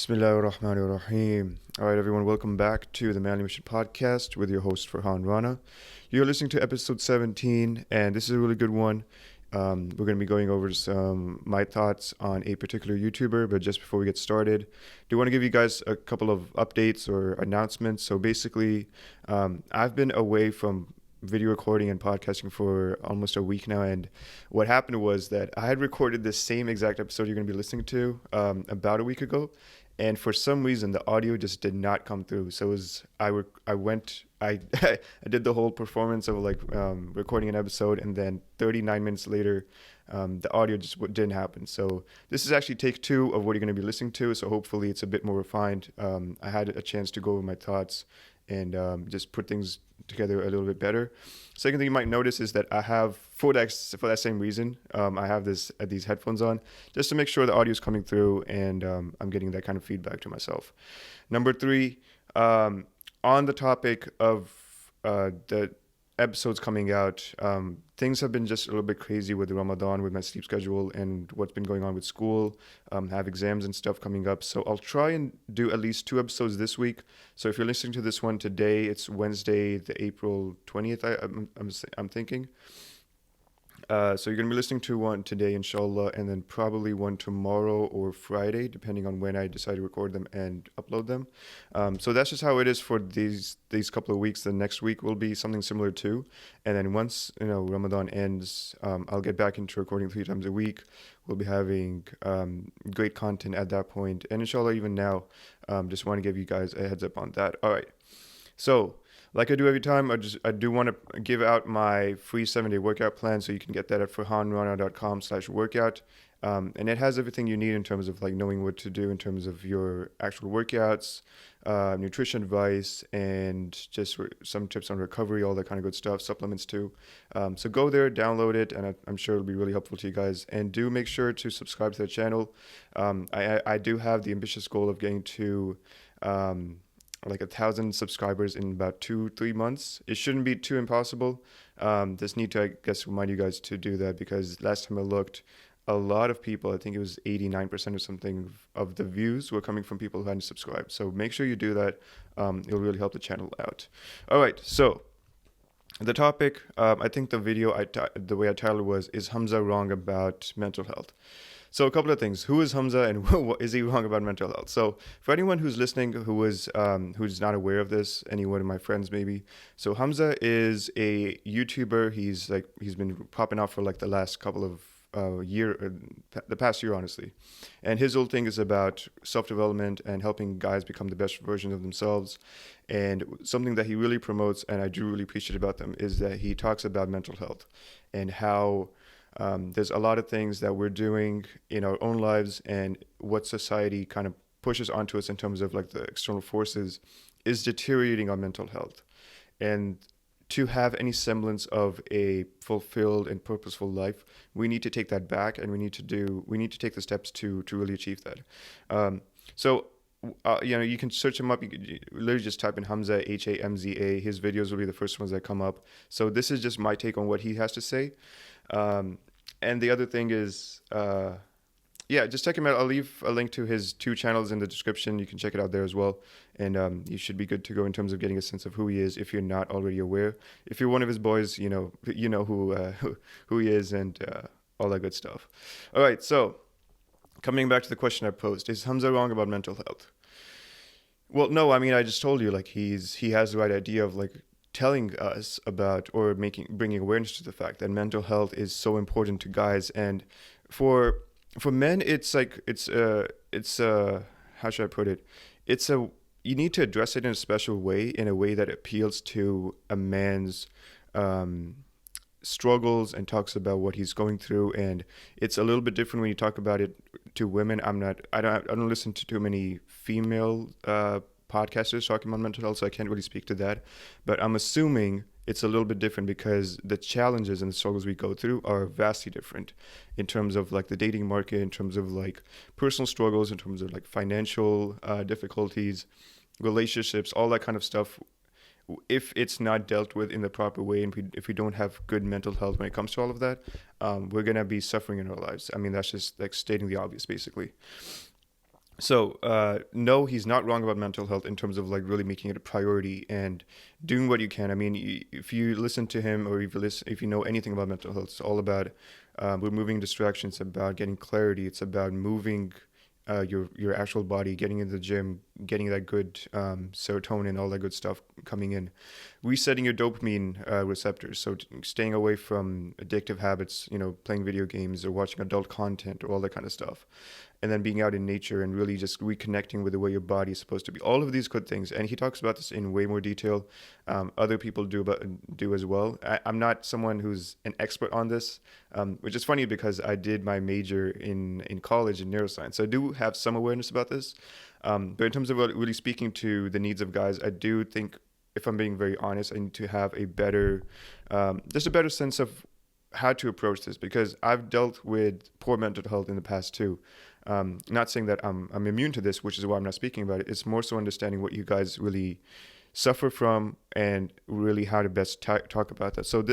Bismillahirrahmanirrahim. All right, everyone, welcome back to the Manly Mission Podcast with your host, Farhan Rana. You're listening to episode 17, and this is a really good one. We're going to be going over some my thoughts on a particular YouTuber, but just before we get started, do want to give you guys a couple of updates or announcements. So basically, I've been away from video recording and podcasting for almost a week now, and what happened was that I had recorded the same exact episode you're going to be listening to about a week ago, and for some reason the audio just did not come through. So it was I I did the whole performance of recording an episode, and then 39 minutes later the audio just didn't happen. So this is actually take two of what you're going to be listening to, so hopefully it's a bit more refined. I had a chance to go over my thoughts and just put things together a little bit better. Second thing you might notice is that I have, for that same reason, I have these headphones on just to make sure the audio is coming through, and I'm getting that kind of feedback to myself. Number three, on the topic of the episodes coming out, things have been just a little bit crazy with Ramadan, with my sleep schedule and what's been going on with school. Have exams and stuff coming up, so I'll try and do at least 2 episodes this week. So if you're listening to this one today, it's Wednesday, the April 20th. I'm thinking. So you're going to be listening to one today, inshallah, and then probably one tomorrow or Friday, depending on when I decide to record them and upload them. So that's just how it is for these couple of weeks. The next week will be something similar too. And then once Ramadan ends, I'll get back into recording 3 times a week. We'll be having great content at that point. And inshallah, even now, just want to give you guys a heads up on that. All right. So, like I do every time, I do want to give out my free 7-day workout plan, so you can get that at farhanrana.com/workout. And it has everything you need in terms of knowing what to do in terms of your actual workouts, nutrition advice, and just some tips on recovery, all that kind of good stuff, supplements too. So go there, download it, and I'm sure it'll be really helpful to you guys. And do make sure to subscribe to the channel. I do have the ambitious goal of getting to 1,000 subscribers in about 2-3 months. It shouldn't be too impossible. Just need to, I guess, remind you guys to do that, because last time I looked, a lot of people, I think it was 89% or something of the views were coming from people who hadn't subscribed. So make sure you do that. It'll really help the channel out. All right, so the topic, I think the video, the way I titled was, "Is Hamza wrong about mental health?" So a couple of things. Who is Hamza, and what is he wrong about mental health? So for anyone who's listening who's not aware of this, any one of my friends maybe. So Hamza is a YouTuber. He's been popping off for the last couple of the past year, honestly. And his whole thing is about self-development and helping guys become the best version of themselves. And something that he really promotes, and I do really appreciate about them, is that he talks about mental health and how there's a lot of things that we're doing in our own lives, and what society kind of pushes onto us in terms of the external forces is deteriorating our mental health. And to have any semblance of a fulfilled and purposeful life, we need to take that back, and we need to take the steps to really achieve that. You can search him up. You can literally just type in Hamza, Hamza. His videos will be the first ones that come up. So this is just my take on what he has to say. And the other thing is, just check him out. I'll leave a link to his 2 channels in the description. You can check it out there as well. And you should be good to go in terms of getting a sense of who he is, if you're not already aware. If you're one of his boys, you know who he is, and all that good stuff. All right, so coming back to the question I posed, is Hamza wrong about mental health? Well, no, I mean, I just told you, he has the right idea of telling us about, or bringing awareness to the fact that mental health is so important to guys. And for men, it's how should I put it? You need to address it in a special way, in a way that appeals to a man's struggles and talks about what he's going through. And it's a little bit different when you talk about it to women. I don't listen to too many female podcasters talking about mental health, so I can't really speak to that. But I'm assuming it's a little bit different, because the challenges and the struggles we go through are vastly different in terms of the dating market, in terms of personal struggles, in terms of financial difficulties, relationships, all that kind of stuff. If it's not dealt with in the proper way, and if we don't have good mental health when it comes to all of that, we're going to be suffering in our lives. I mean, that's just stating the obvious, basically. So, no, he's not wrong about mental health in terms of like really making it a priority and doing what you can. I mean, if you listen to him or if you know anything about mental health, it's all about removing distractions. It's about getting clarity. It's about moving your actual body, getting in the gym, getting that good serotonin, all that good stuff coming in, resetting your dopamine receptors. So staying away from addictive habits, playing video games or watching adult content or all that kind of stuff, and then being out in nature and really just reconnecting with the way your body is supposed to be. All of these good things, and he talks about this in way more detail. Other people do as well. I'm not someone who's an expert on this, which is funny because I did my major in college in neuroscience, so I do have some awareness about this. But in terms of really speaking to the needs of guys, I do think, if I'm being very honest, I need to have just a better sense of how to approach this, because I've dealt with poor mental health in the past too. Not saying that I'm immune to this, which is why I'm not speaking about it. It's more so understanding what you guys really suffer from and really how to best talk about that. So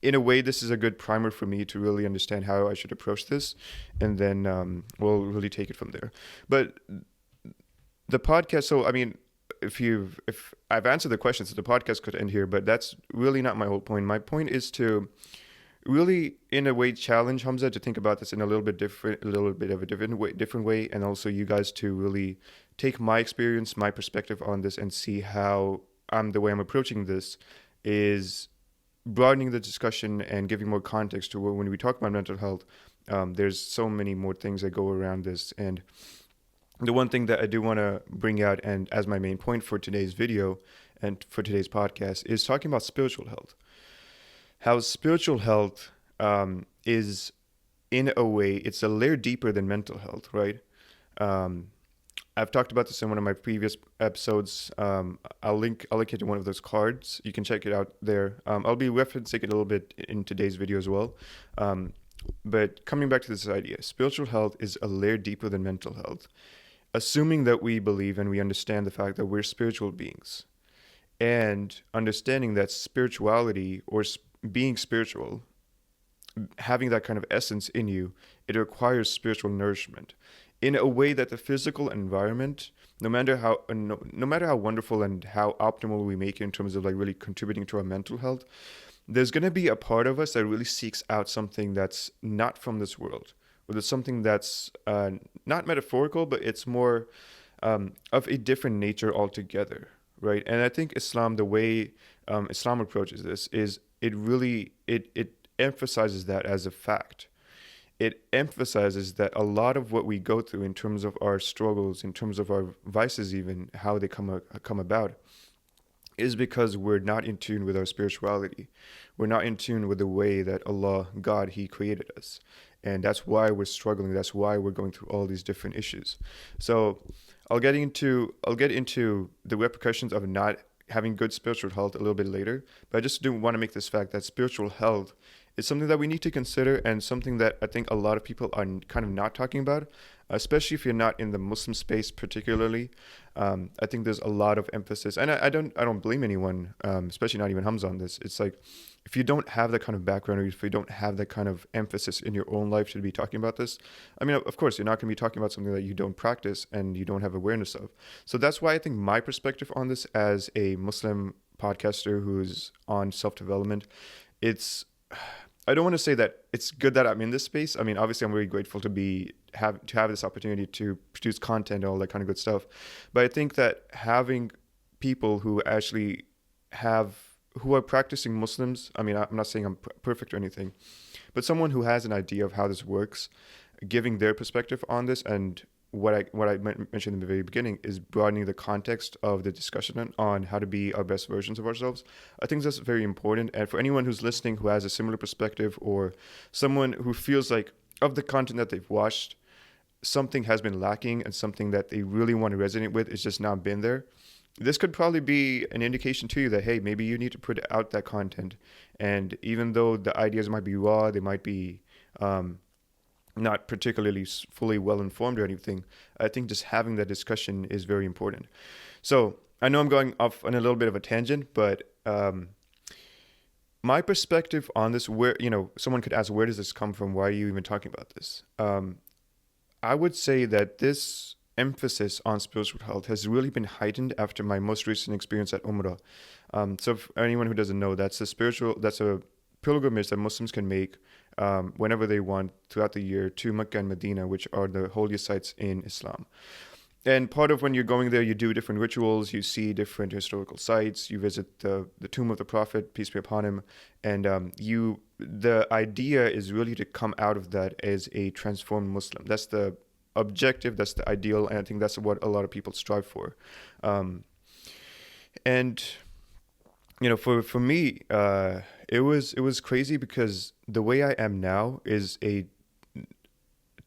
in a way, this is a good primer for me to really understand how I should approach this, and then we'll really take it from there. But the podcast, so I mean, if I've answered the question, so the podcast could end here, but that's really not my whole point. My point is to really, in a way, challenge Hamza to think about this in a little bit of a different way, and also you guys to really take my experience, my perspective on this, and see how the way I'm approaching this is broadening the discussion and giving more context to when we talk about mental health. There's so many more things that go around this, and the one thing that I do want to bring out, and as my main point for today's video and for today's podcast, is talking about spiritual health. How spiritual health is, in a way, it's a layer deeper than mental health, right? I've talked about this in one of my previous episodes. I'll link it to one of those cards. You can check it out there. I'll be referencing it a little bit in today's video as well. But coming back to this idea, spiritual health is a layer deeper than mental health. Assuming that we believe and we understand the fact that we're spiritual beings, and understanding that spirituality or being spiritual, having that kind of essence in you, it requires spiritual nourishment in a way that the physical environment, no matter how wonderful and how optimal we make it in terms of like really contributing to our mental health, there's going to be a part of us that really seeks out something that's not from this world, or there's something that's not metaphorical, but it's more of a different nature altogether, right? And I think Islam, the way Islam approaches this, is it emphasizes that as a fact. It emphasizes that a lot of what we go through in terms of our struggles, in terms of our vices, even how they come about, is because we're not in tune with our spirituality. We're not in tune with the way that Allah, God, He created us. And that's why we're struggling. That's why we're going through all these different issues. So I'll get into the repercussions of not having good spiritual health a little bit later. But I just do want to make this fact that spiritual health is something that we need to consider, and something that I think a lot of people are kind of not talking about, especially if you're not in the Muslim space particularly. I think there's a lot of emphasis, and I don't blame anyone, especially not even Hamza, on this. It's like, if you don't have that kind of background, or if you don't have that kind of emphasis in your own life to be talking about this, I mean, of course, you're not going to be talking about something that you don't practice and you don't have awareness of. So that's why I think my perspective on this as a Muslim podcaster who's on self-development, I don't want to say that it's good that I'm in this space. I mean, obviously, I'm very grateful to have this opportunity to produce content and all that kind of good stuff. But I think that having people who actually who are practicing Muslims, I mean, I'm not saying I'm perfect or anything, but someone who has an idea of how this works, giving their perspective on this, and what I mentioned in the very beginning is broadening the context of the discussion on how to be our best versions of ourselves. I think that's very important. And for anyone who's listening who has a similar perspective, or someone who feels like of the content that they've watched, something has been lacking and something that they really want to resonate with is just not been there, this could probably be an indication to you that, hey, maybe you need to put out that content. And even though the ideas might be raw, they might be not particularly fully well informed or anything, I think just having that discussion is very important. So I know I'm going off on a little bit of a tangent, but my perspective on this, where someone could ask, where does this come from? Why are you even talking about this? I would say that this emphasis on spiritual health has really been heightened after my most recent experience at Umrah. So, for anyone who doesn't know, that's a pilgrimage that Muslims can make whenever they want throughout the year to Mecca and Medina, which are the holiest sites in Islam. And part of when you're going there, you do different rituals, you see different historical sites, you visit the tomb of the Prophet, peace be upon him, and the idea is really to come out of that as a transformed Muslim. That's the objective, that's the ideal, and I think that's what a lot of people strive for. Um, and for me, it was crazy because the way I am now is a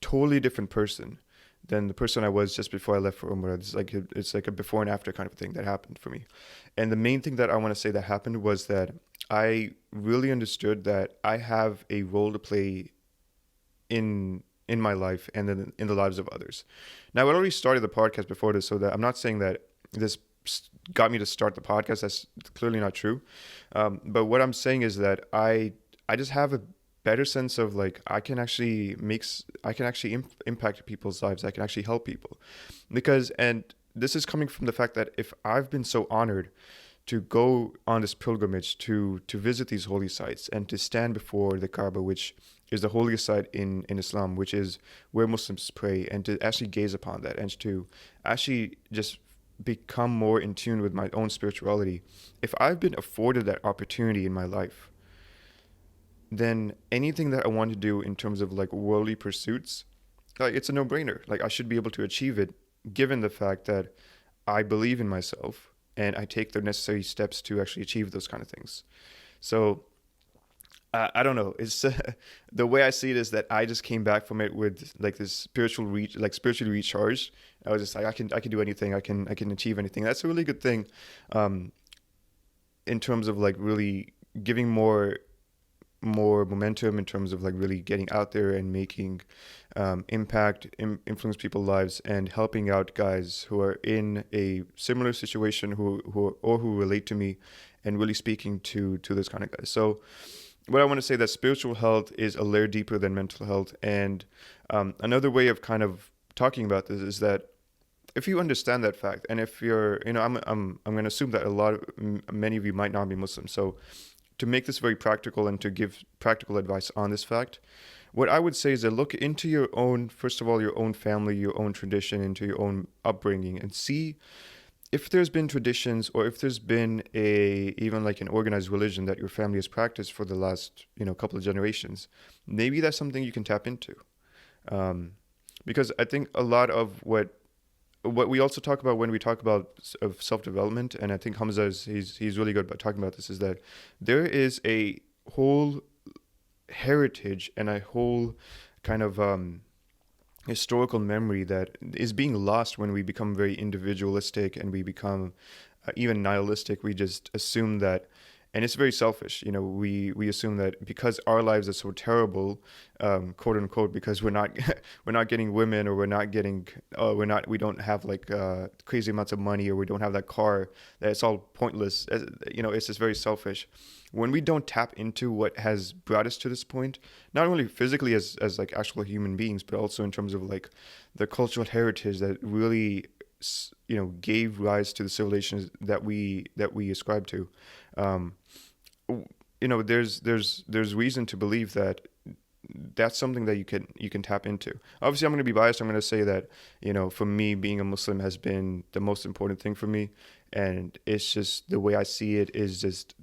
totally different person than the person I was just before I left for Umrah. It's like a before and after kind of thing that happened for me. And the main thing that I want to say that happened was that I really understood that I have a role to play in my life and in the lives of others. Now, I already started the podcast before this, so that I'm not saying that this got me to start the podcast. That's clearly not true. But what I'm saying is that I just have a better sense of like I can actually impact people's lives. I can actually help people because, and this is coming from the fact that if I've been so honored to go on this pilgrimage to visit these holy sites and to stand before the Kaaba, which is the holiest site in Islam, which is where Muslims pray, and to actually gaze upon that and to actually just become more in tune with my own spirituality. If I've been afforded that opportunity in my life, then anything that I want to do in terms of like worldly pursuits, like it's a no-brainer. Like I should be able to achieve it given the fact that I believe in myself and I take the necessary steps to actually achieve those kind of things. So I don't know. It's the way I see it is that I just came back from it with like this spiritually recharged. I was just like I can do anything. I can achieve anything. That's a really good thing, in terms of like really giving more momentum in terms of like really getting out there and making impact, influence people's lives, and helping out guys who are in a similar situation who relate to me, and really speaking to this kind of guys. So what I want to say that spiritual health is a layer deeper than mental health. And another way of kind of talking about this is that if you understand that fact, and if you're, I'm going to assume that many of you might not be Muslim. So to make this very practical and to give practical advice on this fact, what I would say is that look into your own, first of all, your own family, your own tradition, into your own upbringing, and see if there's been traditions or if there's been even like an organized religion that your family has practiced for the last couple of generations. Maybe that's something you can tap into, because I think a lot of what we also talk about when we talk about of self-development, and I think Hamza he's really good about talking about this, is that there is a whole heritage and a whole kind of historical memory that is being lost when we become very individualistic and we become even nihilistic. We just assume that, and it's very selfish. We assume that because our lives are so terrible, quote unquote, because we're not we're not getting women, or we don't have like crazy amounts of money, or we don't have that car, that it's all pointless. It's just very selfish. When we don't tap into what has brought us to this point, not only physically as like actual human beings, but also in terms of like the cultural heritage that really gave rise to the civilizations that we ascribe to. There's reason to believe that that's something that you can tap into. Obviously, I'm going to be biased. I'm going to say that for me, being a Muslim has been the most important thing for me, and it's just the way I see it is just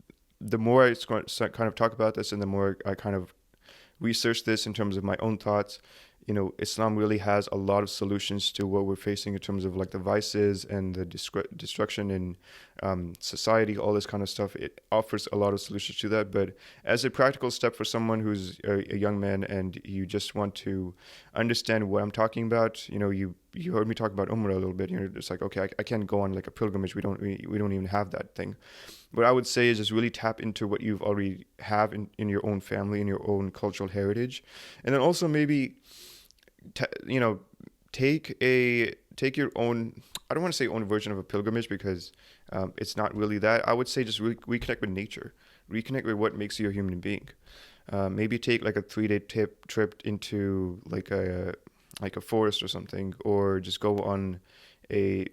the more I kind of talk about this, and the more I kind of research this in terms of my own thoughts, Islam really has a lot of solutions to what we're facing in terms of like the vices and the destruction in society, all this kind of stuff. It offers a lot of solutions to that. But as a practical step for someone who's a young man and you just want to understand what I'm talking about, you heard me talk about Umrah a little bit. It's like, okay, I can't go on like a pilgrimage. We don't even have that thing. What I would say is just really tap into what you've already have in your own family, in your own cultural heritage, and then also maybe take your own, I don't want to say own version of a pilgrimage, because it's not really that. I would say just really reconnect with nature, reconnect with what makes you a human being. Maybe take like a 3-day trip into like like a forest or something, or just go on a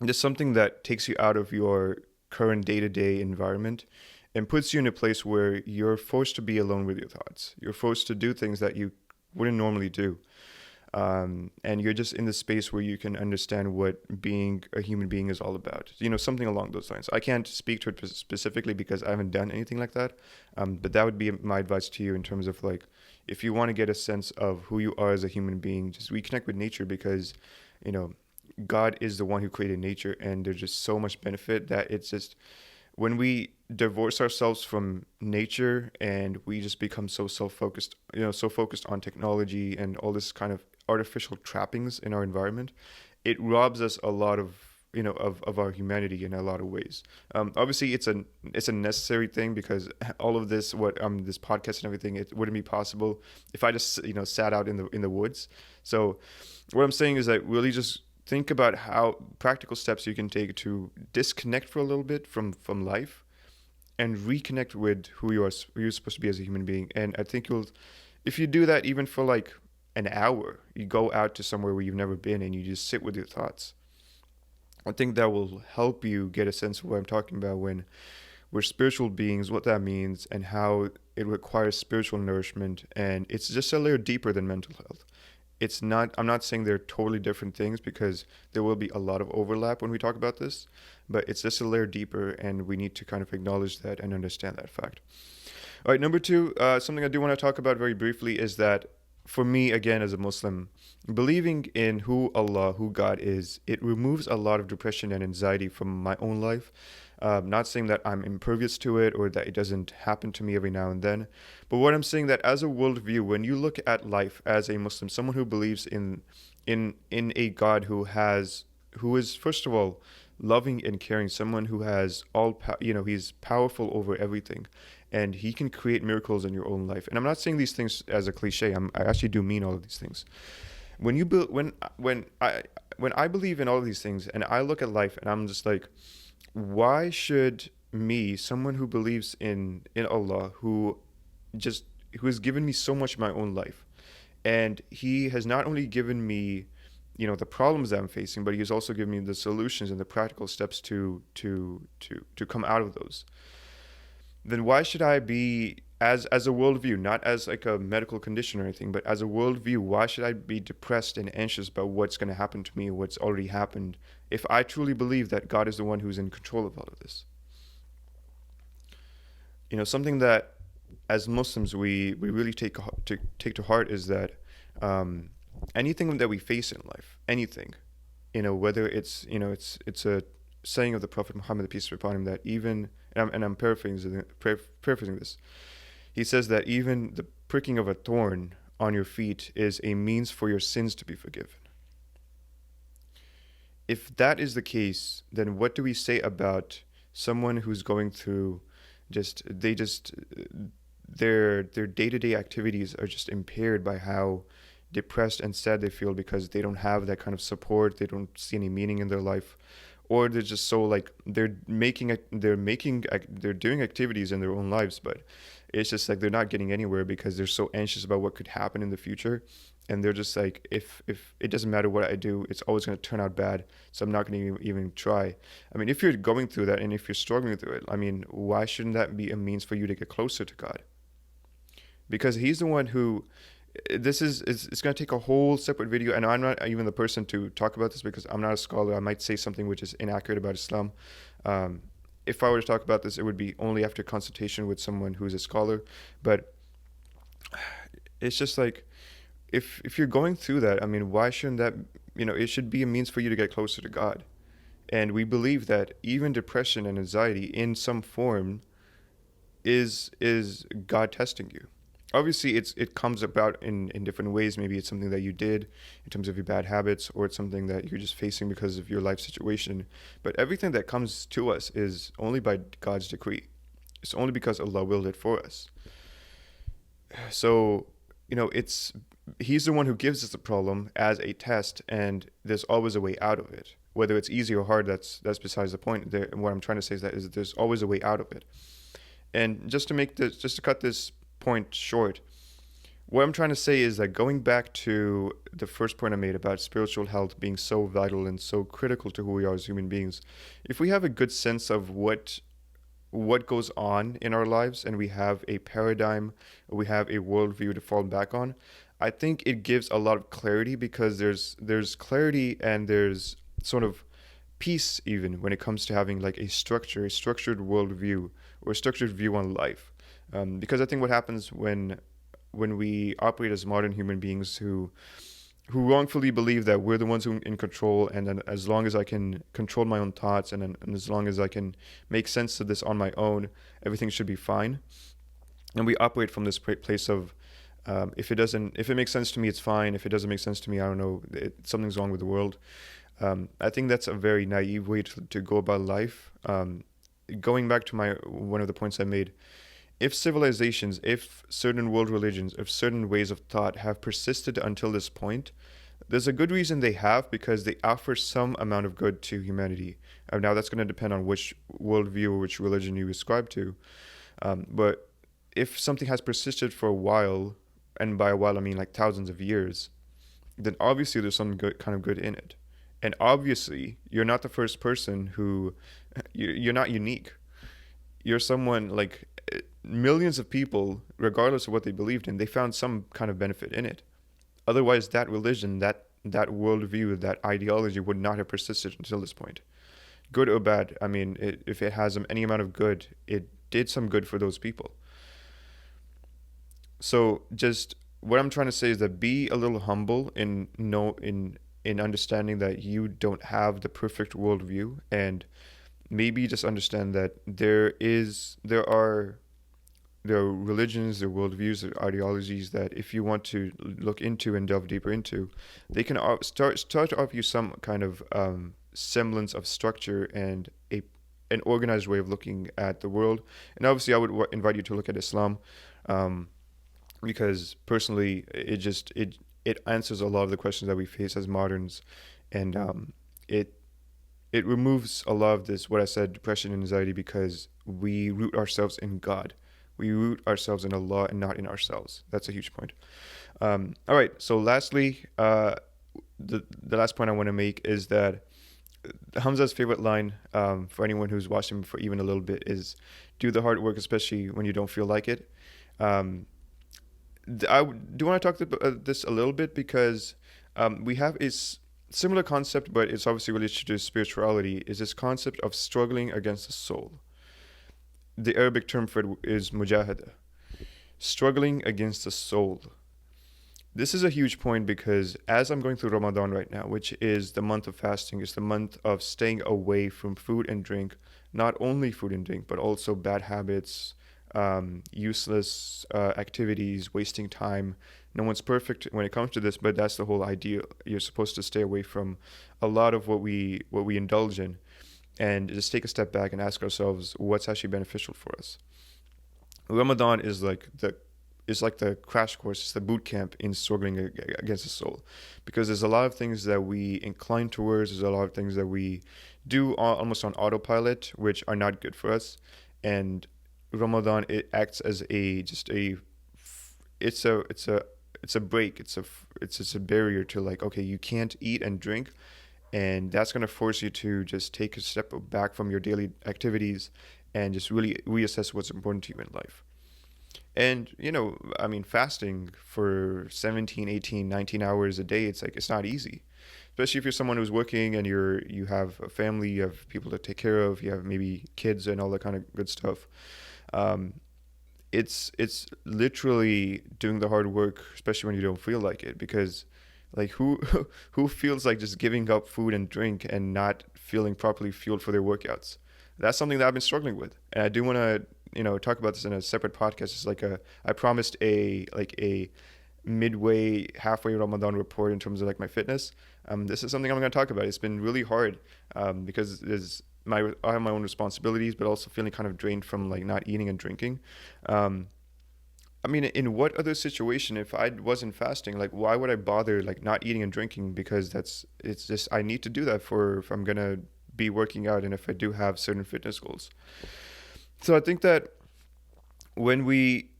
just something that takes you out of your current day-to-day environment and puts you in a place where you're forced to be alone with your thoughts. You're forced to do things that you wouldn't normally do. And you're just in the space where you can understand what being a human being is all about. Something along those lines. I can't speak to it specifically because I haven't done anything like that. But that would be my advice to you in terms of like, if you want to get a sense of who you are as a human being, just reconnect with nature because, you know, God is the one who created nature, and there's just so much benefit that it's just when we divorce ourselves from nature and we just become so self-focused, so focused on technology and all this kind of artificial trappings in our environment, it robs us a lot of of our humanity in a lot of ways. Obviously, it's a necessary thing because all of this, this podcast and everything, it wouldn't be possible if I just sat out in the woods. So, what I'm saying is that really just think about how practical steps you can take to disconnect for a little bit from life and reconnect with who you're supposed to be as a human being. And I think if you do that even for like an hour, you go out to somewhere where you've never been and you just sit with your thoughts. I think that will help you get a sense of what I'm talking about when we're spiritual beings, what that means, and how it requires spiritual nourishment. And it's just a layer deeper than mental health. I'm not saying they're totally different things because there will be a lot of overlap when we talk about this, but it's just a layer deeper and we need to kind of acknowledge that and understand that fact. All right, number two, something I do want to talk about very briefly is that for me, again, as a Muslim, believing in who God is, it removes a lot of depression and anxiety from my own life. Not saying that I'm impervious to it or that it doesn't happen to me every now and then, but what I'm saying that as a worldview, when you look at life as a Muslim, someone who believes in a God who is first of all loving and caring, someone who has he's powerful over everything, and he can create miracles in your own life. And I'm not saying these things as a cliche. I actually do mean all of these things. When I believe in all of these things, and I look at life, and I'm just like, why should me, someone who believes in Allah, who has given me so much in my own life, and he has not only given me the problems that I'm facing, but he has also given me the solutions and the practical steps to come out of those, then why should I be, as a worldview, not as like a medical condition or anything, but as a worldview, why should I be depressed and anxious about what's going to happen to me, what's already happened, if I truly believe that God is the one who's in control of all of this? Something that as Muslims we really take to heart is that anything that we face in life, anything, whether it's a saying of the Prophet Muhammad, peace be upon him, that even, and I'm paraphrasing this, he says that even the pricking of a thorn on your feet is a means for your sins to be forgiven. If that is the case, then what do we say about someone who's going through their day-to-day activities are just impaired by how depressed and sad they feel because they don't have that kind of support, they don't see any meaning in their life, or they're just so like they're doing activities in their own lives, but it's just like they're not getting anywhere because they're so anxious about what could happen in the future, and they're just like, if it doesn't matter what I do, it's always going to turn out bad, so I'm not going to even try. I mean, if you're going through that and if you're struggling through it, I mean, why shouldn't that be a means for you to get closer to God? Because he's the one who, it's going to take a whole separate video, and I'm not even the person to talk about this because I'm not a scholar. I might say something which is inaccurate about Islam. If I were to talk about this, it would be only after consultation with someone who's a scholar. But it's just like, if you're going through that, I mean, why shouldn't that, it should be a means for you to get closer to God. And we believe that even depression and anxiety in some form is God testing you. Obviously, it comes about in different ways. Maybe it's something that you did in terms of your bad habits, or it's something that you're just facing because of your life situation. But everything that comes to us is only by God's decree. It's only because Allah willed it for us. So, He's the one who gives us the problem as a test, and there's always a way out of it. Whether it's easy or hard, that's besides the point. What I'm trying to say is that there's always a way out of it. And just to cut this point short, what I'm trying to say is that going back to the first point I made about spiritual health being so vital and so critical to who we are as human beings, if we have a good sense of what goes on in our lives and we have a paradigm, we have a worldview to fall back on, I think it gives a lot of clarity, because there's clarity and there's sort of peace even when it comes to having like a structured worldview or a structured view on life. Because I think what happens when we operate as modern human beings who wrongfully believe that we're the ones who are in control, and then as long as I can control my own thoughts, and as long as I can make sense of this on my own, everything should be fine. And we operate from this place of, if it makes sense to me, it's fine. If it doesn't make sense to me, I don't know, something's wrong with the world. I think that's a very naive way to go about life. Going back to my one of the points I made, if civilizations, if certain world religions, if certain ways of thought have persisted until this point, there's a good reason they have, because they offer some amount of good to humanity. Now, that's going to depend on which worldview or which religion you ascribe to. But if something has persisted for a while, and by a while I mean like thousands of years, then obviously there's some good, kind of good in it. And obviously, you're not the first person who, you're not unique. You're someone like millions of people, regardless of what they believed in, they found some kind of benefit in it. Otherwise, that religion, that worldview, that ideology would not have persisted until this point. Good or bad, I mean, if it has any amount of good, it did some good for those people. So just what I'm trying to say is that be a little humble in understanding that you don't have the perfect worldview, and maybe just understand that there are religions, there are worldviews, there are ideologies that if you want to look into and delve deeper into, they can start to offer you some kind of semblance of structure and an organized way of looking at the world. And obviously, I would invite you to look at Islam, because personally, it answers a lot of the questions that we face as moderns, and it removes a lot of this, what I said, depression and anxiety, because we root ourselves in God. We root ourselves in Allah and not in ourselves. That's a huge point. All right. So lastly, the last point I want to make is that Hamza's favorite line, for anyone who's watched him for even a little bit, is do the hard work, especially when you don't feel like it. I do want to talk about this a little bit, because we have a similar concept, but it's obviously related to spirituality, is this concept of struggling against the soul. The Arabic term for it is mujahada, struggling against the soul. This is a huge point, because as I'm going through Ramadan right now, which is the month of fasting, it's the month of staying away from food and drink, not only food and drink, but also bad habits, useless activities, wasting time. No one's perfect when it comes to this, but that's the whole idea. You're supposed to stay away from a lot of what we indulge in, and just take a step back and ask ourselves what's actually beneficial for us. Ramadan is like the crash course, it's the boot camp in struggling against the soul, because there's a lot of things that we incline towards, there's a lot of things that we do almost on autopilot, which are not good for us. And Ramadan, it acts as it's a break, it's a barrier to, like, okay, you can't eat and drink, and that's going to force you to just take a step back from your daily activities and just really reassess what's important to you in life. And, I mean, fasting for 17, 18, 19 hours a day, it's not easy. Especially if you're someone who's working and you have a family, you have people to take care of, you have maybe kids and all that kind of good stuff. It's literally doing the hard work, especially when you don't feel like it, because like who feels like just giving up food and drink and not feeling properly fueled for their workouts? That's something that I've been struggling with, and I do want to talk about this in a separate podcast. It's like I promised a midway, halfway Ramadan report in terms of like my fitness. This is something I'm going to talk about. It's been really hard, because I have my own responsibilities, but also feeling kind of drained from like not eating and drinking. I mean, in what other situation, if I wasn't fasting, like why would I bother like not eating and drinking? Because it's just, I need to do that if I'm going to be working out and if I do have certain fitness goals. So I think that when we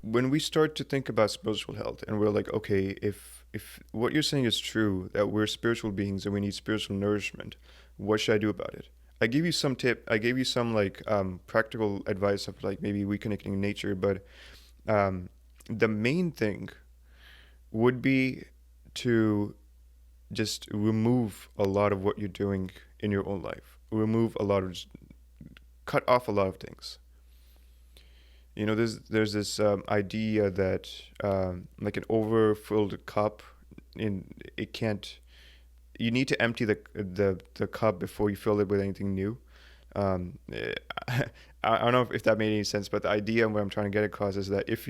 when we start to think about spiritual health and we're like, okay, if what you're saying is true, that we're spiritual beings and we need spiritual nourishment, what should I do about it? I gave you some tip. I gave you some like practical advice of like maybe reconnecting in nature, but um, the main thing would be to just remove a lot of what you're doing in your own life. Remove a lot of, cut off a lot of things. You know, there's this idea that like an overfilled cup, in it can't. You need to empty the cup before you fill it with anything new. I don't know if that made any sense, but the idea and what I'm trying to get across is that if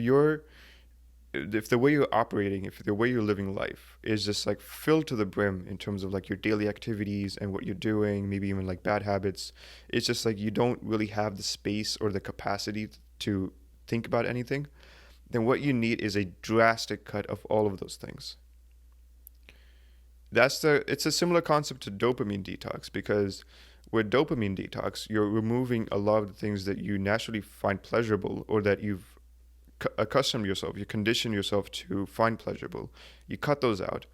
the way you're operating, if the way you're living life is just like filled to the brim in terms of like your daily activities and what you're doing, maybe even like bad habits, it's just like you don't really have the space or the capacity to think about anything, then what you need is a drastic cut of all of those things. It's a similar concept to dopamine detox, because with dopamine detox, you're removing a lot of the things that you naturally find pleasurable or that you've accustomed yourself, you condition yourself to find pleasurable. You cut those out,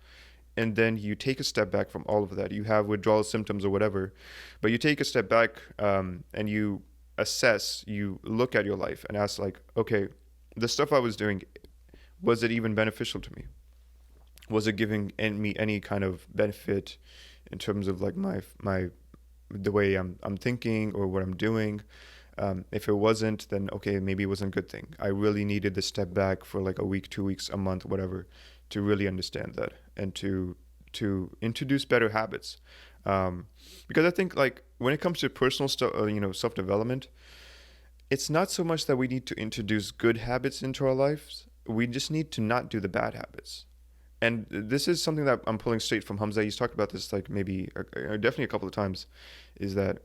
and then you take a step back from all of that. You have withdrawal symptoms or whatever, but you take a step back, and you assess, you look at your life and ask like, okay, the stuff I was doing, was it even beneficial to me? Was it giving me any kind of benefit in terms of like my the way I'm thinking or what I'm doing? If it wasn't, then okay, maybe it wasn't a good thing. I really needed to step back for like a week, 2 weeks, a month, whatever, to really understand that and to introduce better habits. Because I think like when it comes to personal stuff, self development, it's not so much that we need to introduce good habits into our lives. We just need to not do the bad habits. And this is something that I'm pulling straight from Hamza. He's talked about this like maybe definitely a couple of times, is that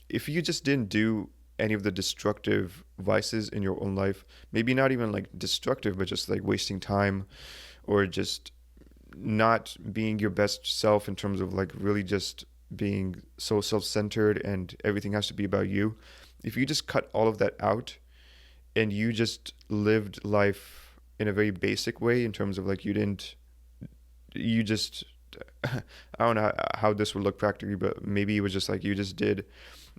if you just didn't do any of the destructive vices in your own life, maybe not even like destructive, but just like wasting time or just not being your best self in terms of like really just being so self-centered and everything has to be about you. If you just cut all of that out and you just lived life in a very basic way in terms of like you just I don't know how this would look practically, but maybe it was just like you just did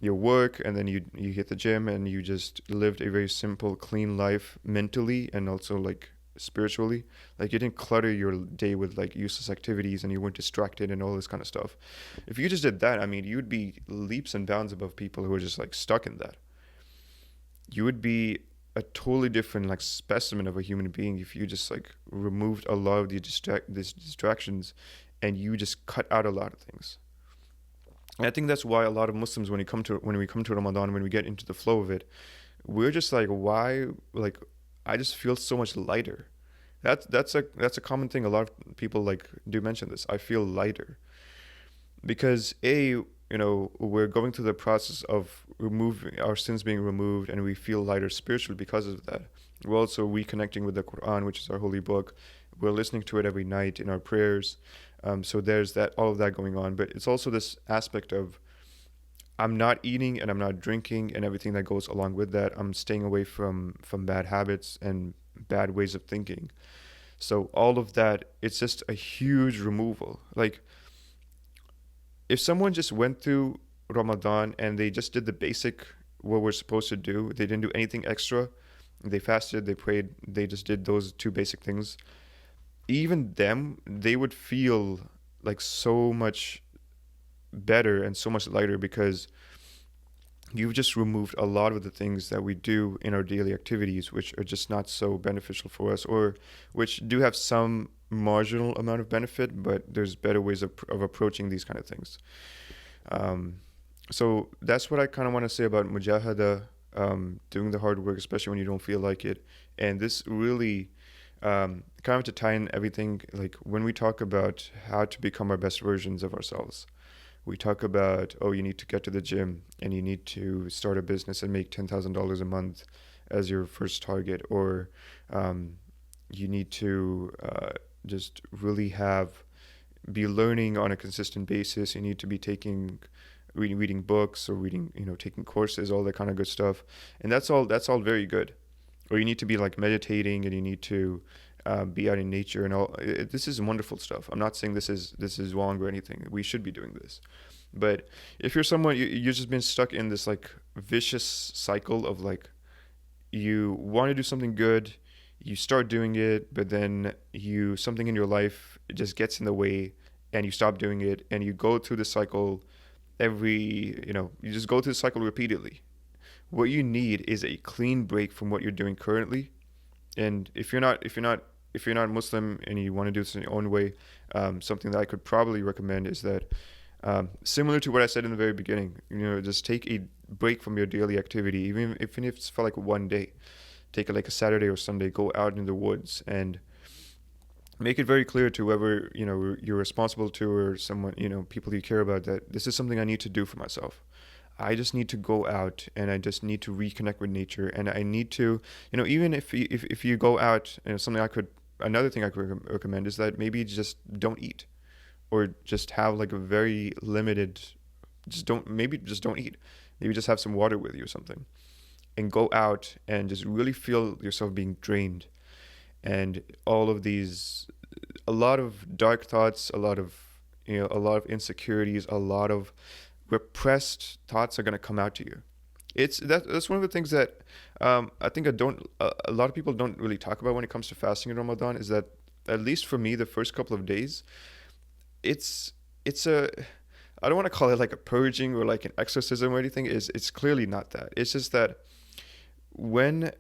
your work and then you hit the gym and you just lived a very simple, clean life mentally and also like spiritually. Like you didn't clutter your day with like useless activities and you weren't distracted and all this kind of stuff. If you just did that, I mean, you'd be leaps and bounds above people who are just like stuck in that. You would be a totally different like specimen of a human being if you just like removed a lot of these distractions and you just cut out a lot of things. And I think that's why a lot of Muslims, when we come to Ramadan, when we get into the flow of it, we're just like, why? Like, I just feel so much lighter. That's a common thing. A lot of people like do mention this. I feel lighter because we're going through the process of removing our sins being removed, and we feel lighter spiritually because of that. We're also reconnecting with the Quran, which is our holy book. We're listening to it every night in our prayers. So there's all of that going on. But it's also this aspect of I'm not eating and I'm not drinking and everything that goes along with that. I'm staying away from bad habits and bad ways of thinking. So all of that, it's just a huge removal. Like if someone just went through Ramadan and they just did the basic what we're supposed to do, they didn't do anything extra. They fasted, they prayed, they just did those two basic things. Even them, they would feel like so much better and so much lighter because you've just removed a lot of the things that we do in our daily activities, which are just not so beneficial for us, or which do have some marginal amount of benefit, but there's better ways of approaching these kind of things. So that's what I kind of want to say about mujahada, doing the hard work, especially when you don't feel like it. And this really kind of to tie in everything, like when we talk about how to become our best versions of ourselves, we talk about, oh, you need to get to the gym and you need to start a business and make $10,000 a month as your first target, or you need to just really be learning on a consistent basis. You need to be reading books or taking courses, all that kind of good stuff. And that's all very good. or you need to be like meditating, and you need to be out in nature and all. This is wonderful stuff. I'm not saying this is wrong or anything. We should be doing this. But if you're someone, you've just been stuck in this like vicious cycle of like, you want to do something good, you start doing it, but then you something in your life just gets in the way, and you stop doing it, and you go through the cycle you just go through the cycle repeatedly. What you need is a clean break from what you're doing currently. And if you're not Muslim and you want to do this in your own way, something that I could probably recommend is that, similar to what I said in the very beginning, just take a break from your daily activity, even if it's for like one day. Take it like a Saturday or Sunday, go out in the woods and make it very clear to whoever you're responsible to, or someone, people you care about, that this is something I need to do for myself. I just need to go out, and I just need to reconnect with nature, and I need to, even if you go out, something another thing I could recommend is that maybe just don't eat, or just have like a very limited, just don't eat. Maybe just have some water with you or something, and go out and just really feel yourself being drained, and all of these, a lot of dark thoughts, a lot of insecurities, a lot of repressed thoughts are going to come out to you. That's one of the things that, I think a lot of people don't really talk about when it comes to fasting in Ramadan, is that, at least for me, the first couple of days, it's a, I don't want to call it like a purging or like an exorcism or anything. It's clearly not that. It's just that when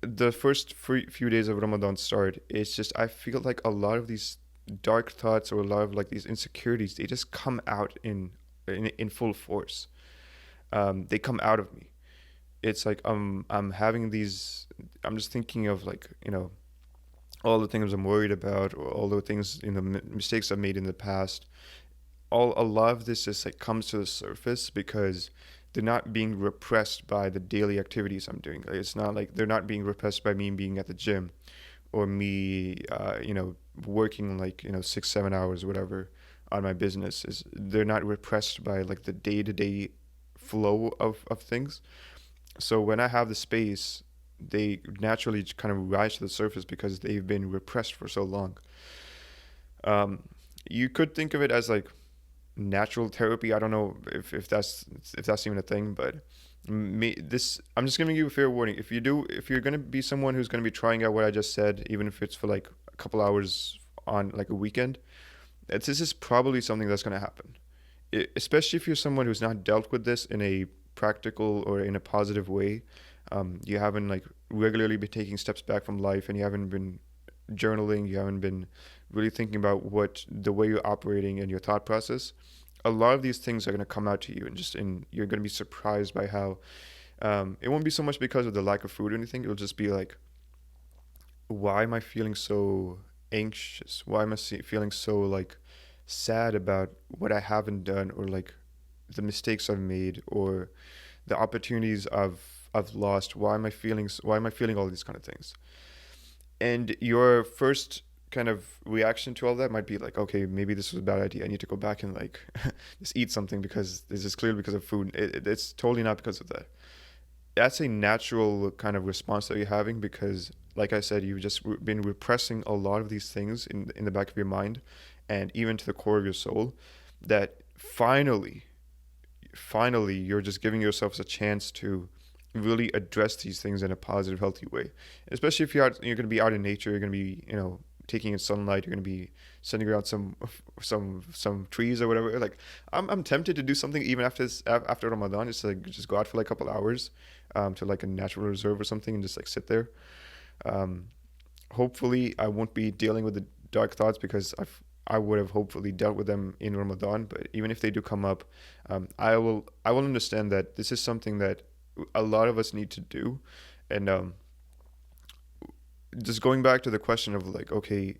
the first few days of Ramadan start, it's just, I feel like a lot of these dark thoughts, or a lot of like these insecurities, they just come out in full force. They come out of me. It's like, I'm having these. I'm just thinking of like, all the things I'm worried about, or all the things, mistakes I've made in the past. A lot of this just like comes to the surface because they're not being repressed by the daily activities I'm doing. Like, it's not like they're not being repressed by me being at the gym, or me, working like 6-7 hours or whatever on my business. Is They're not repressed by like the day to day flow of things. So when I have the space, they naturally kind of rise to the surface because they've been repressed for so long. Um, you could think of it as like natural therapy. I don't know if that's even a thing, but I'm just giving you a fair warning. If you're gonna be someone who's gonna be trying out what I just said, even if it's for like a couple hours on like a weekend, this is probably something that's gonna happen. Especially if you're someone who's not dealt with this in a practical or in a positive way. You haven't like regularly been taking steps back from life, and you haven't been journaling, you haven't been really thinking about what the way you're operating and your thought process. A lot of these things are going to come out to you, and you're going to be surprised by how, it won't be so much because of the lack of food or anything. It'll just be like, why am I feeling so anxious? Why am I feeling so like sad about what I haven't done, or like the mistakes I've made, or the opportunities I've lost? Why am I feeling all these kind of things? And your first kind of reaction to all that might be like, okay, maybe this was a bad idea. I need to go back and like just eat something, because this is clearly because of food. It's totally not because of that. That's a natural kind of response that you're having, because, like I said, you've just been repressing a lot of these things in the back of your mind, and even to the core of your soul, that finally you're just giving yourselves a chance to really address these things in a positive, healthy way. Especially if you're going to be out in nature, you're going to be, taking in sunlight, you're going to be sending around some trees or whatever. Like, I'm tempted to do something even after Ramadan, just like just go out for like a couple hours, to like a natural reserve or something, and just like sit there. Um, Hopefully, I won't be dealing with the dark thoughts, because I would have hopefully dealt with them in Ramadan. But even if they do come up, I will understand that this is something that a lot of us need to do. And just going back to the question of like, okay,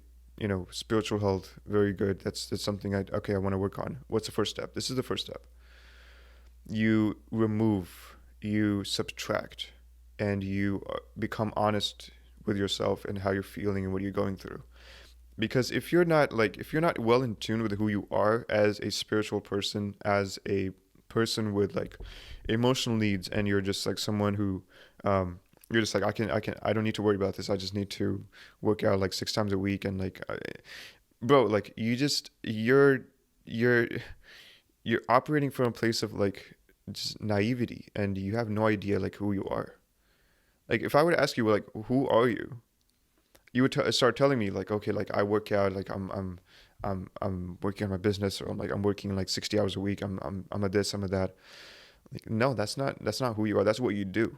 spiritual health, very good. That's something I want to work on. What's the first step? This is the first step. You remove, you subtract, and you become honest with yourself and how you're feeling and what you're going through. Because if you're not well in tune with who you are as a spiritual person, as a person with like emotional needs, and you're just like someone who, you're just like, I don't need to worry about this. I just need to work out like 6 times a week. And like, bro, like you're you're operating from a place of like just naivety, and you have no idea like who you are. Like if I were to ask you like, who are you? You would start telling me like, okay, like I work out, like I'm working on my business, or I'm working like 60 hours a week. I'm a this, I'm a that. Like, no, that's not who you are. That's what you do.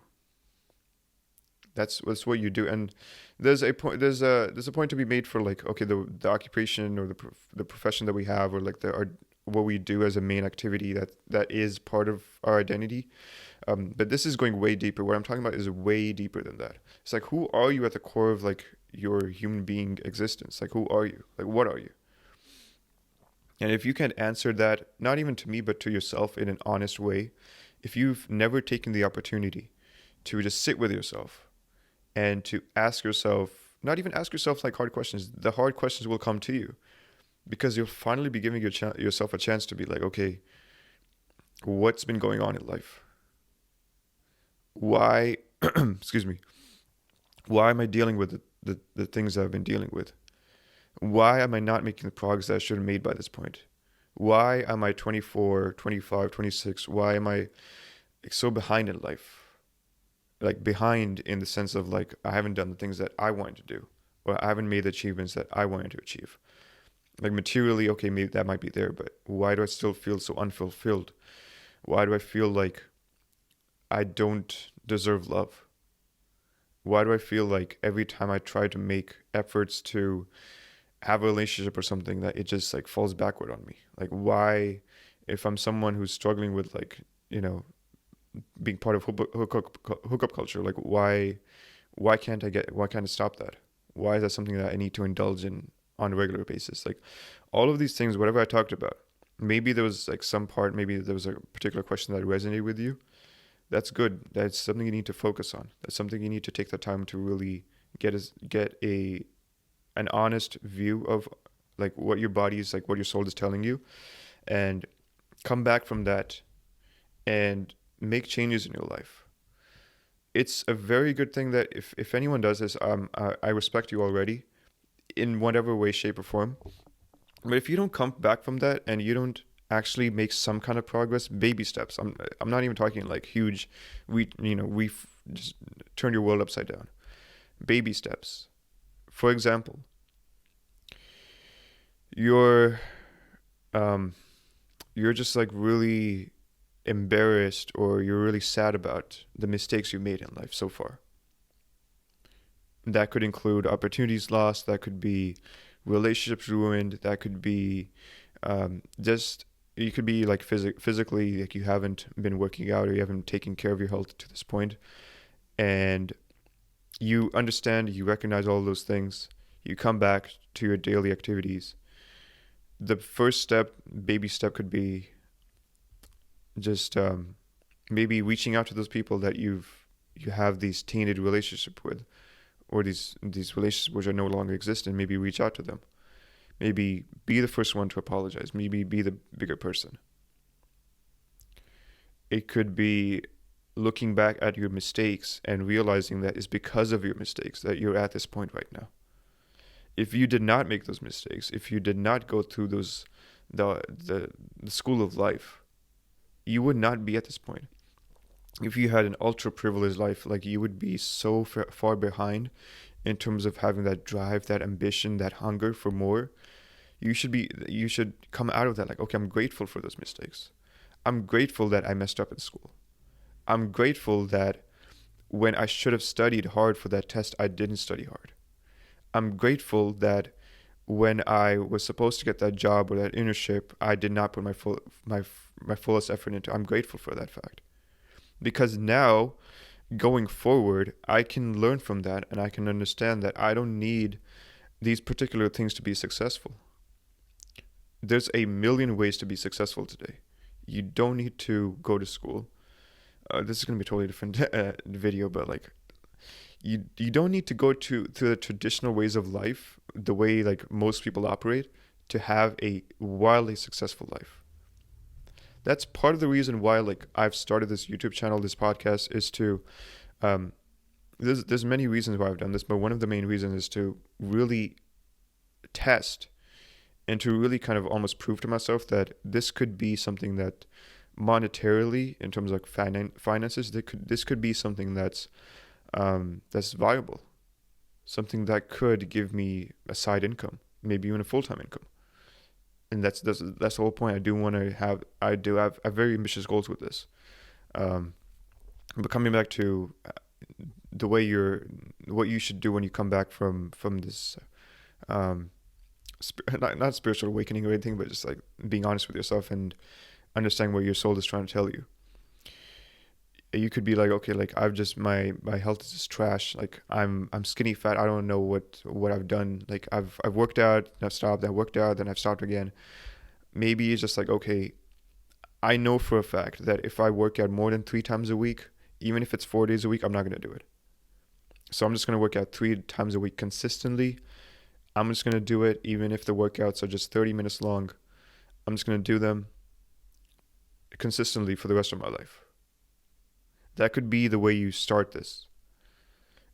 That's what you do. And there's a point to be made for like, okay, the occupation or the profession that we have, or like what we do as a main activity that is part of our identity. But this is going way deeper. What I'm talking about is way deeper than that. It's like, who are you at the core of like your human being existence? Like, who are you? Like, what are you? And if you can answer that, not even to me, but to yourself in an honest way, if you've never taken the opportunity to just sit with yourself and to ask yourself, not even ask yourself like hard questions, the hard questions will come to you because you'll finally be giving yourself a chance to be like, okay, what's been going on in life? Why, excuse me, why am I dealing with the things that I've been dealing with? Why am I not making the progress that I should have made by this point? Why am I 24, 25, 26? Why am I like, so behind in life? Like behind in the sense of like I haven't done the things that I wanted to do, or I haven't made the achievements that I wanted to achieve. Like materially, okay, maybe that might be there, but why do I still feel so unfulfilled? Why do I feel like I don't deserve love? Why do I feel like every time I try to make efforts to have a relationship or something, that it just like falls backward on me? Like why, if I'm someone who's struggling with like, being part of hookup culture, like why can't I stop that? Why is that something that I need to indulge in on a regular basis? Like all of these things, whatever I talked about, maybe there was like some part, maybe there was a particular question that resonated with you. That's good. That's something you need to focus on. That's something you need to take the time to really get an honest view of like what your body is, like what your soul is telling you, and come back from that and make changes in your life. It's a very good thing that if anyone does this, I respect you already in whatever way, shape, or form. But if you don't come back from that and you don't actually make some kind of progress, baby steps. I'm not even talking like huge. We just turn your world upside down. Baby steps. For example, you're um you're just like really embarrassed, or you're really sad about the mistakes you made in life so far. That could include opportunities lost, that could be relationships ruined, that could be just, you could be like physically, like you haven't been working out or you haven't taken care of your health to this point, and you understand, you recognize all those things, you come back to your daily activities. The first step, baby step, could be just maybe reaching out to those people that you have these tainted relationship with, or these relationships which are no longer existent. Maybe reach out to them. Maybe be the first one to apologize. Maybe be the bigger person. It could be looking back at your mistakes and realizing that it's because of your mistakes that you're at this point right now. If you did not make those mistakes, if you did not go through the school of life, you would not be at this point. If you had an ultra privileged life, like you would be so far behind in terms of having that drive, that ambition, that hunger for more. You should come out of that like, okay, I'm grateful for those mistakes. I'm grateful that I messed up in school. I'm grateful that when I should have studied hard for that test, I didn't study hard. I'm grateful that when I was supposed to get that job or that internship, I did not put my fullest effort into. I'm grateful for that fact, because now going forward, I can learn from that and I can understand that I don't need these particular things to be successful. There's a million ways to be successful today. You don't need to go to school. This is going to be a totally different video, but like you don't need to go to the traditional ways of life, the way like most people operate, to have a wildly successful life. That's part of the reason why like I've started this YouTube channel, this podcast, is to there's many reasons why I've done this, but one of the main reasons is to really test and to really kind of almost prove to myself that this could be something that monetarily, in terms of like finances, this could be something that's viable, something that could give me a side income, maybe even a full-time income. And that's the whole point. I do have very ambitious goals with this. Um, but coming back to the way what you should do when you come back from this, um, not spiritual awakening or anything, but just like being honest with yourself and understanding what your soul is trying to tell you. You could be like, okay, like I've just my health is just trash. Like I'm skinny fat. I don't know what I've done. Like I've worked out, I've stopped. I worked out, then I've stopped again. Maybe it's just like, okay, I know for a fact that if I work out more than 3 times a week, even if it's 4 days a week, I'm not gonna do it. So I'm just gonna work out 3 times a week consistently. I'm just gonna do it even if the workouts are just 30 minutes long. I'm just gonna do them consistently for the rest of my life. That could be the way you start this.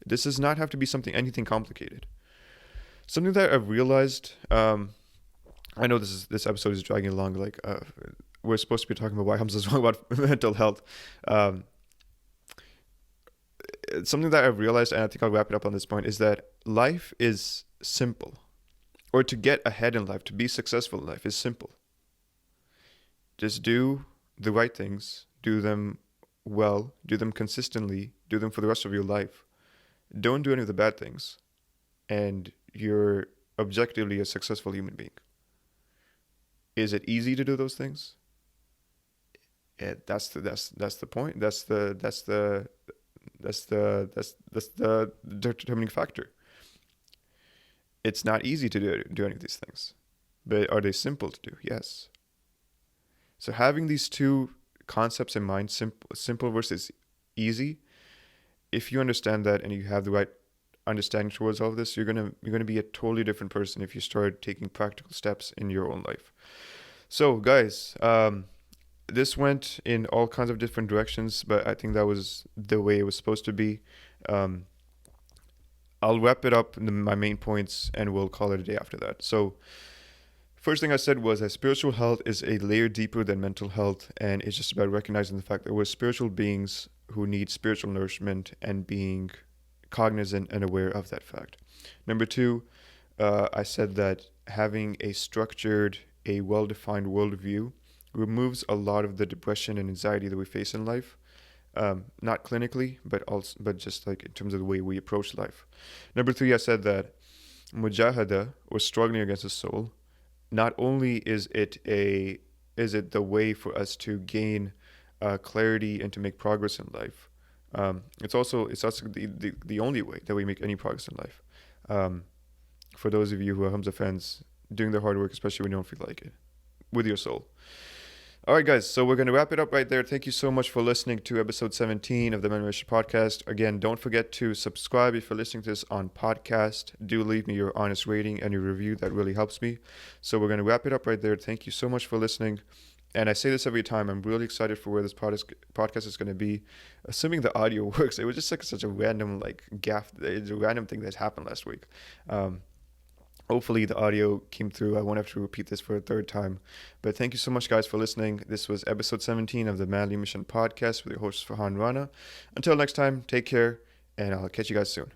This does not have to be anything complicated. Something that I've realized, I know this episode is dragging along. Like we're supposed to be talking about why Hamza is wrong about mental health. Something that I've realized, and I think I'll wrap it up on this point, is that life is simple, or to get ahead in life, to be successful in life, is simple. Just do the right things, do them well, do them consistently, do them for the rest of your life. Don't do any of the bad things, and you're objectively a successful human being. Is it easy to do those things? Yeah, that's the point. That's the determining factor. It's not easy to do any of these things, but are they simple to do? Yes. So having these two concepts in mind, simple versus easy, if you understand that and you have the right understanding towards all of this, you're gonna be a totally different person if you start taking practical steps in your own life. So guys, this went in all kinds of different directions, but I think that was the way it was supposed to be. I'll wrap it up in my main points and we'll call it a day after that. So first thing I said was that spiritual health is a layer deeper than mental health, and it's just about recognizing the fact that we're spiritual beings who need spiritual nourishment and being cognizant and aware of that fact. Number two, I said that having a structured, a well-defined worldview removes a lot of the depression and anxiety that we face in life. Not clinically, but just like in terms of the way we approach life. Number three, I said that mujahada, or struggling against the soul, not only is it the way for us to gain clarity and to make progress in life, it's also the only way that we make any progress in life. For those of you who are Humza fans, doing the hard work, especially when you don't feel like it, with your soul. All right, guys, so we're going to wrap it up right there. Thank you so much for listening to episode 17 of the Motivation Podcast. Again, don't forget to subscribe if you're listening to this on podcast. Do leave me your honest rating and your review. That really helps me. So we're going to wrap it up right there. Thank you so much for listening. And I say this every time. I'm really excited for where this podcast is going to be, assuming the audio works. It was just like such a random gaffe. It's a random thing that happened last week. Hopefully the audio came through. I won't have to repeat this for a third time. But thank you so much, guys, for listening. This was episode 17 of the Manly Mission Podcast with your host, Farhan Rana. Until next time, take care, and I'll catch you guys soon.